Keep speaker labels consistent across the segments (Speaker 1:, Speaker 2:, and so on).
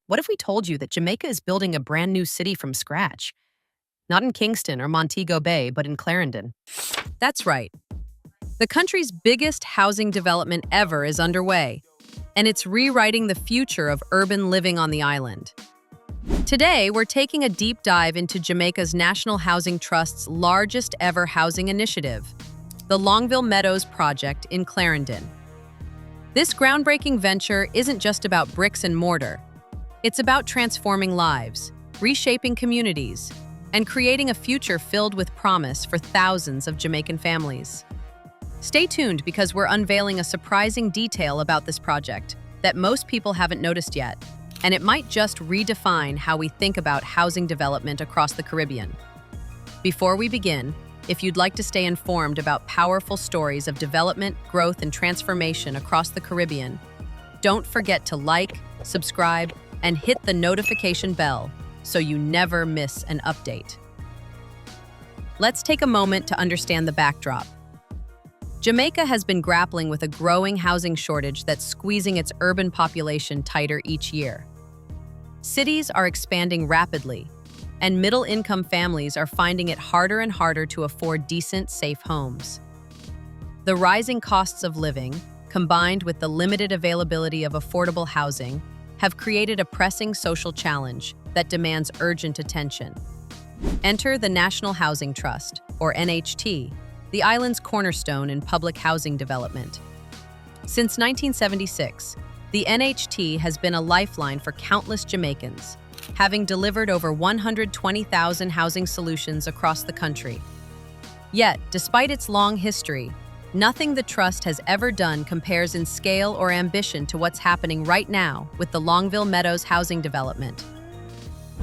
Speaker 1: What if we told you that Jamaica is building a brand new city from scratch? Not in Kingston or Montego Bay, but in Clarendon. That's right. The country's biggest housing development ever is underway, and it's rewriting the future of urban living on the island. Today, we're taking a deep dive into Jamaica's National Housing Trust's largest ever housing initiative, the Longville Meadows project in Clarendon. This groundbreaking venture isn't just about bricks and mortar. It's about transforming lives, reshaping communities, and creating a future filled with promise for thousands of Jamaican families. Stay tuned because we're unveiling a surprising detail about this project that most people haven't noticed yet, and it might just redefine how we think about housing development across the Caribbean. Before we begin, if you'd like to stay informed about powerful stories of development, growth, and transformation across the Caribbean, don't forget to like, subscribe, and hit the notification bell so you never miss an update. Let's take a moment to understand the backdrop. Jamaica has been grappling with a growing housing shortage that's squeezing its urban population tighter each year. Cities are expanding rapidly, and middle-income families are finding it harder and harder to afford decent, safe homes. The rising costs of living, combined with the limited availability of affordable housing, have created a pressing social challenge that demands urgent attention. Enter the National Housing Trust, or NHT, the island's cornerstone in public housing development. Since 1976, the NHT has been a lifeline for countless Jamaicans, having delivered over 120,000 housing solutions across the country. Yet, despite its long history, nothing the Trust has ever done compares in scale or ambition to what's happening right now with the Longville Meadows housing development.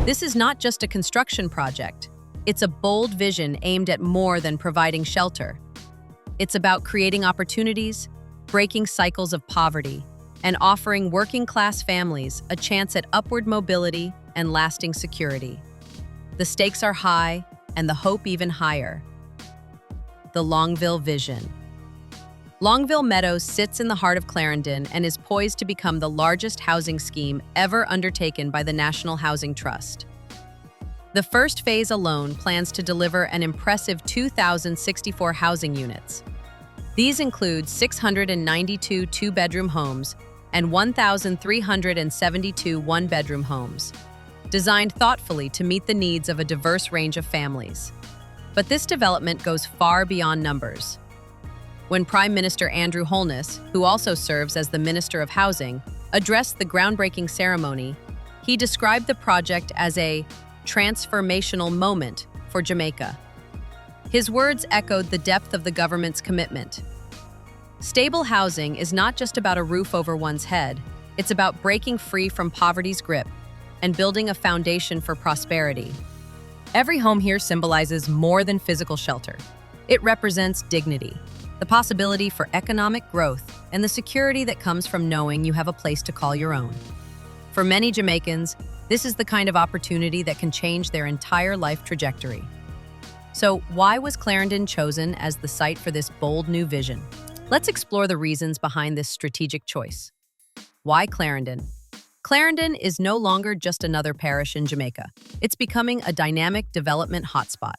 Speaker 1: This is not just a construction project. It's a bold vision aimed at more than providing shelter. It's about creating opportunities, breaking cycles of poverty, and offering working-class families a chance at upward mobility and lasting security. The stakes are high, and the hope even higher. The Longville Vision. Longville Meadows sits in the heart of Clarendon and is poised to become the largest housing scheme ever undertaken by the National Housing Trust. The first phase alone plans to deliver an impressive 2,064 housing units. These include 692 two-bedroom homes and 1,372 one-bedroom homes, designed thoughtfully to meet the needs of a diverse range of families. But this development goes far beyond numbers. When Prime Minister Andrew Holness, who also serves as the Minister of Housing, addressed the groundbreaking ceremony, he described the project as a transformational moment for Jamaica. His words echoed the depth of the government's commitment. Stable housing is not just about a roof over one's head, it's about breaking free from poverty's grip and building a foundation for prosperity. Every home here symbolizes more than physical shelter. It represents dignity, the possibility for economic growth, and the security that comes from knowing you have a place to call your own. For many Jamaicans, this is the kind of opportunity that can change their entire life trajectory. So, why was Clarendon chosen as the site for this bold new vision? Let's explore the reasons behind this strategic choice. Why Clarendon? Clarendon is no longer just another parish in Jamaica. It's becoming a dynamic development hotspot.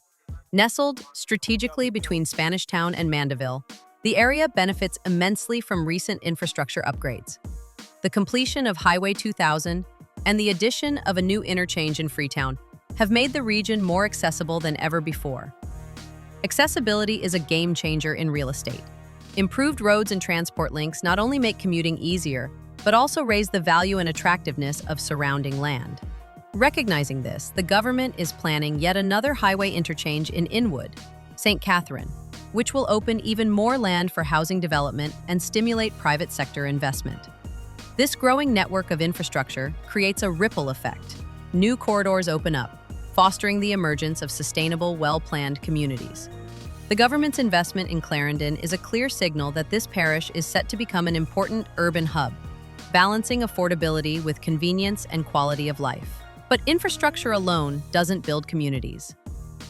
Speaker 1: Nestled strategically between Spanish Town and Mandeville, the area benefits immensely from recent infrastructure upgrades. The completion of Highway 2000 and the addition of a new interchange in Freetown have made the region more accessible than ever before. Accessibility is a game changer in real estate. Improved roads and transport links not only make commuting easier, but also raise the value and attractiveness of surrounding land. Recognizing this, the government is planning yet another highway interchange in Inwood, St. Catherine, which will open even more land for housing development and stimulate private sector investment. This growing network of infrastructure creates a ripple effect. New corridors open up, fostering the emergence of sustainable, well-planned communities. The government's investment in Clarendon is a clear signal that this parish is set to become an important urban hub, balancing affordability with convenience and quality of life. But infrastructure alone doesn't build communities.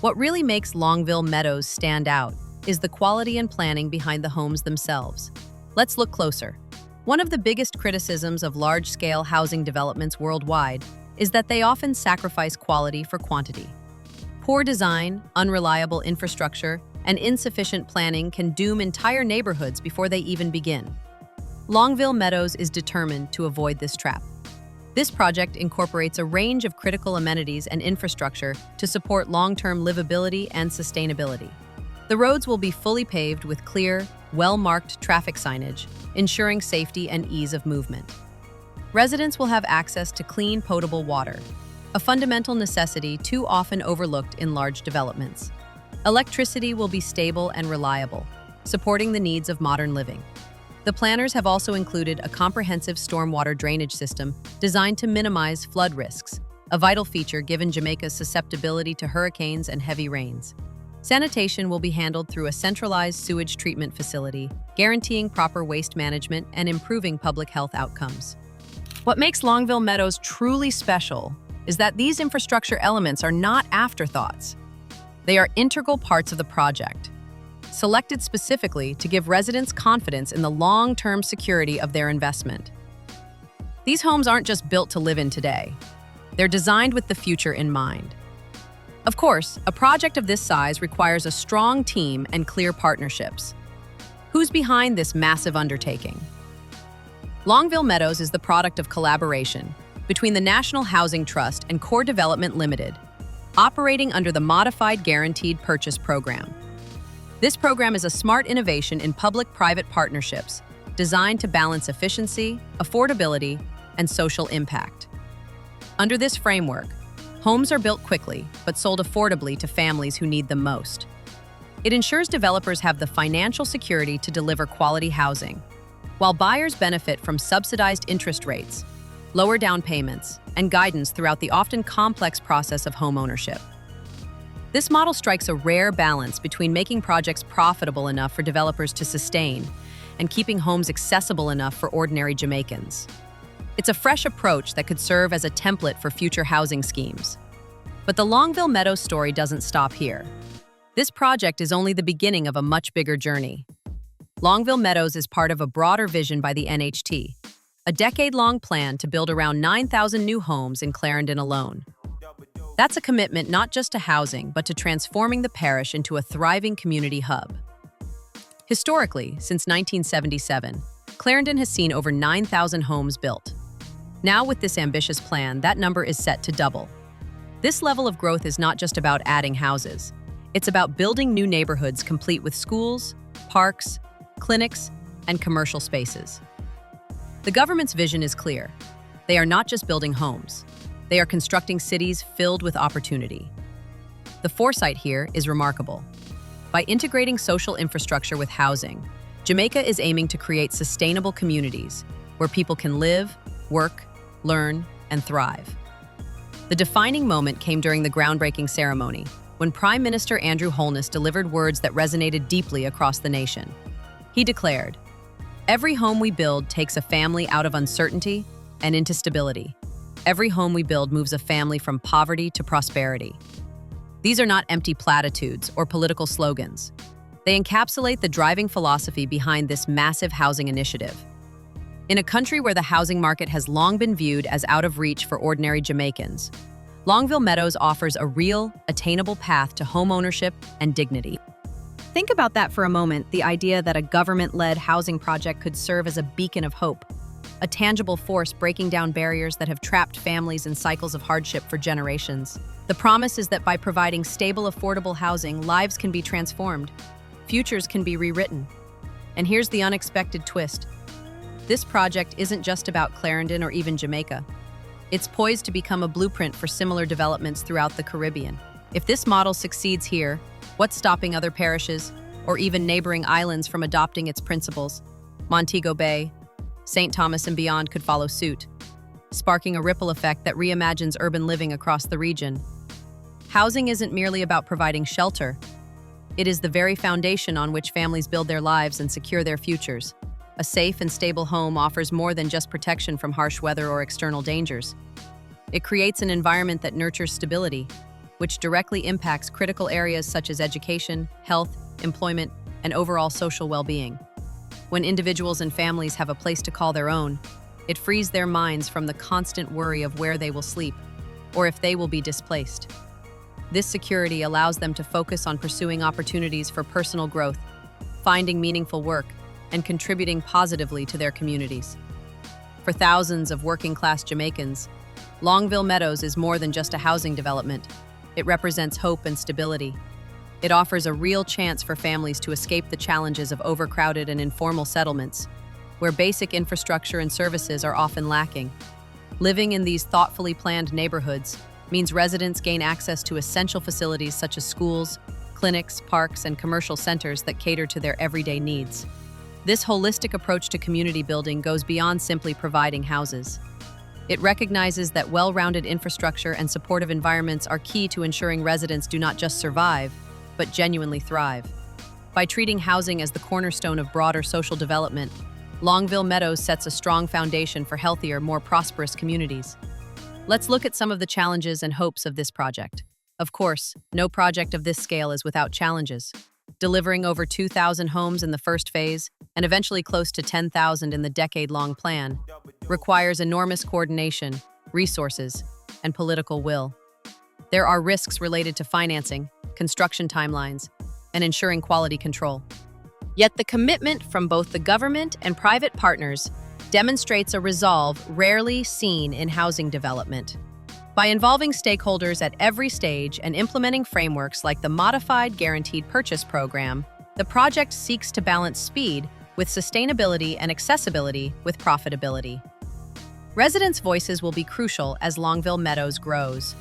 Speaker 1: What really makes Longville Meadows stand out is the quality and planning behind the homes themselves. Let's look closer. One of the biggest criticisms of large-scale housing developments worldwide is that they often sacrifice quality for quantity. Poor design, unreliable infrastructure, and insufficient planning can doom entire neighborhoods before they even begin. Longville Meadows is determined to avoid this trap. This project incorporates a range of critical amenities and infrastructure to support long-term livability and sustainability. The roads will be fully paved with clear, well-marked traffic signage, ensuring safety and ease of movement. Residents will have access to clean, potable water, a fundamental necessity too often overlooked in large developments. Electricity will be stable and reliable, supporting the needs of modern living. The planners have also included a comprehensive stormwater drainage system designed to minimize flood risks, a vital feature given Jamaica's susceptibility to hurricanes and heavy rains. Sanitation will be handled through a centralized sewage treatment facility, guaranteeing proper waste management and improving public health outcomes. What makes Longville Meadows truly special is that these infrastructure elements are not afterthoughts. They are integral parts of the project, selected specifically to give residents confidence in the long-term security of their investment. These homes aren't just built to live in today. They're designed with the future in mind. Of course, a project of this size requires a strong team and clear partnerships. Who's behind this massive undertaking? Longville Meadows is the product of collaboration between the National Housing Trust and Core Development Limited, operating under the Modified Guaranteed Purchase Program. This program is a smart innovation in public-private partnerships designed to balance efficiency, affordability, and social impact. Under this framework, homes are built quickly but sold affordably to families who need them most. It ensures developers have the financial security to deliver quality housing, while buyers benefit from subsidized interest rates, lower down payments, and guidance throughout the often complex process of home ownership. This model strikes a rare balance between making projects profitable enough for developers to sustain and keeping homes accessible enough for ordinary Jamaicans. It's a fresh approach that could serve as a template for future housing schemes. But the Longville Meadows story doesn't stop here. This project is only the beginning of a much bigger journey. Longville Meadows is part of a broader vision by the NHT, a decade-long plan to build around 9,000 new homes in Clarendon alone. That's a commitment not just to housing, but to transforming the parish into a thriving community hub. Historically, since 1977, Clarendon has seen over 9,000 homes built. Now, with this ambitious plan, that number is set to double. This level of growth is not just about adding houses. It's about building new neighborhoods complete with schools, parks, clinics, and commercial spaces. The government's vision is clear. They are not just building homes. They are constructing cities filled with opportunity. The foresight here is remarkable. By integrating social infrastructure with housing, Jamaica is aiming to create sustainable communities where people can live, work, learn, and thrive. The defining moment came during the groundbreaking ceremony, when Prime Minister Andrew Holness delivered words that resonated deeply across the nation. He declared, "Every home we build takes a family out of uncertainty and into stability. Every home we build moves a family from poverty to prosperity." These are not empty platitudes or political slogans. They encapsulate the driving philosophy behind this massive housing initiative. In a country where the housing market has long been viewed as out of reach for ordinary Jamaicans, Longville Meadows offers a real, attainable path to home ownership and dignity. Think about that for a moment, the idea that a government-led housing project could serve as a beacon of hope, a tangible force breaking down barriers that have trapped families in cycles of hardship for generations. The promise is that by providing stable, affordable housing, lives can be transformed, futures can be rewritten. And here's the unexpected twist. This project isn't just about Clarendon or even Jamaica. It's poised to become a blueprint for similar developments throughout the Caribbean. If this model succeeds here, what's stopping other parishes or even neighboring islands from adopting its principles? Montego Bay, St. Thomas and beyond could follow suit, sparking a ripple effect that reimagines urban living across the region. Housing isn't merely about providing shelter. It is the very foundation on which families build their lives and secure their futures. A safe and stable home offers more than just protection from harsh weather or external dangers. It creates an environment that nurtures stability, which directly impacts critical areas such as education, health, employment, and overall social well-being. When individuals and families have a place to call their own, it frees their minds from the constant worry of where they will sleep or if they will be displaced. This security allows them to focus on pursuing opportunities for personal growth, finding meaningful work, and contributing positively to their communities. For thousands of working-class Jamaicans, Longville Meadows is more than just a housing development. It represents hope and stability. It offers a real chance for families to escape the challenges of overcrowded and informal settlements, where basic infrastructure and services are often lacking. Living in these thoughtfully planned neighborhoods means residents gain access to essential facilities such as schools, clinics, parks, and commercial centers that cater to their everyday needs. This holistic approach to community building goes beyond simply providing houses. It recognizes that well-rounded infrastructure and supportive environments are key to ensuring residents do not just survive, but genuinely thrive. By treating housing as the cornerstone of broader social development, Longville Meadows sets a strong foundation for healthier, more prosperous communities. Let's look at some of the challenges and hopes of this project. Of course, no project of this scale is without challenges. Delivering over 2,000 homes in the first phase, and eventually close to 10,000 in the decade-long plan, requires enormous coordination, resources, and political will. There are risks related to financing, construction timelines, and ensuring quality control. Yet the commitment from both the government and private partners demonstrates a resolve rarely seen in housing development. By involving stakeholders at every stage and implementing frameworks like the Modified Guaranteed Purchase Program, the project seeks to balance speed with sustainability and accessibility with profitability. Residents' voices will be crucial as Longville Meadows grows.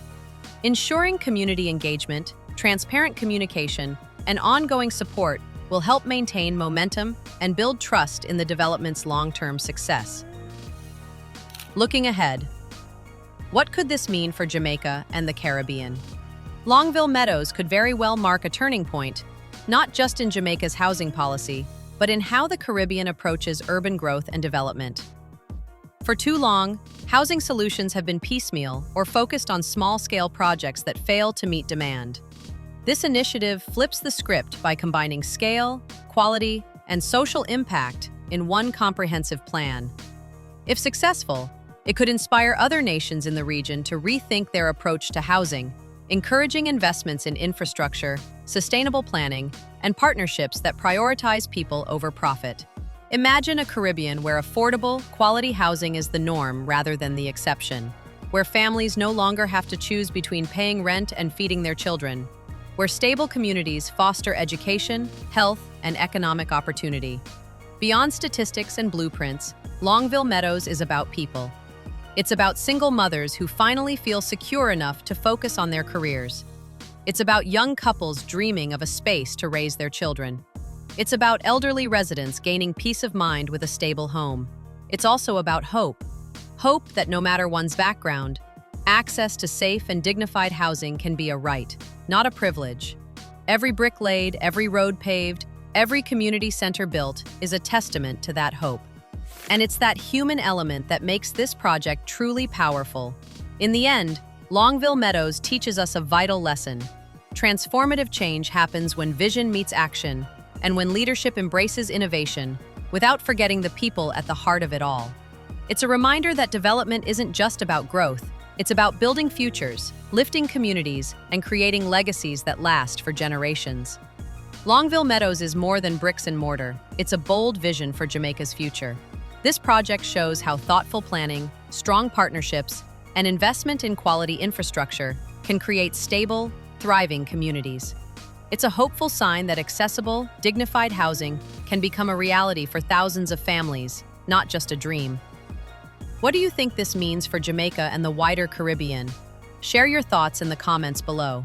Speaker 1: Ensuring community engagement, transparent communication, and ongoing support will help maintain momentum and build trust in the development's long-term success. Looking ahead, what could this mean for Jamaica and the Caribbean? Longville Meadows could very well mark a turning point, not just in Jamaica's housing policy, but in how the Caribbean approaches urban growth and development. For too long, housing solutions have been piecemeal or focused on small-scale projects that fail to meet demand. This initiative flips the script by combining scale, quality, and social impact in one comprehensive plan. If successful, it could inspire other nations in the region to rethink their approach to housing, encouraging investments in infrastructure, sustainable planning, and partnerships that prioritize people over profit. Imagine a Caribbean where affordable, quality housing is the norm rather than the exception, where families no longer have to choose between paying rent and feeding their children, where stable communities foster education, health, and economic opportunity. Beyond statistics and blueprints, Longville Meadows is about people. It's about single mothers who finally feel secure enough to focus on their careers. It's about young couples dreaming of a space to raise their children. It's about elderly residents gaining peace of mind with a stable home. It's also about hope. Hope that no matter one's background, access to safe and dignified housing can be a right, not a privilege. Every brick laid, every road paved, every community center built is a testament to that hope. And it's that human element that makes this project truly powerful. In the end, Longville Meadows teaches us a vital lesson. Transformative change happens when vision meets action and when leadership embraces innovation, without forgetting the people at the heart of it all. It's a reminder that development isn't just about growth. It's about building futures, lifting communities, and creating legacies that last for generations. Longville Meadows is more than bricks and mortar. It's a bold vision for Jamaica's future. This project shows how thoughtful planning, strong partnerships, and investment in quality infrastructure can create stable, thriving communities. It's a hopeful sign that accessible, dignified housing can become a reality for thousands of families, not just a dream. What do you think this means for Jamaica and the wider Caribbean? Share your thoughts in the comments below.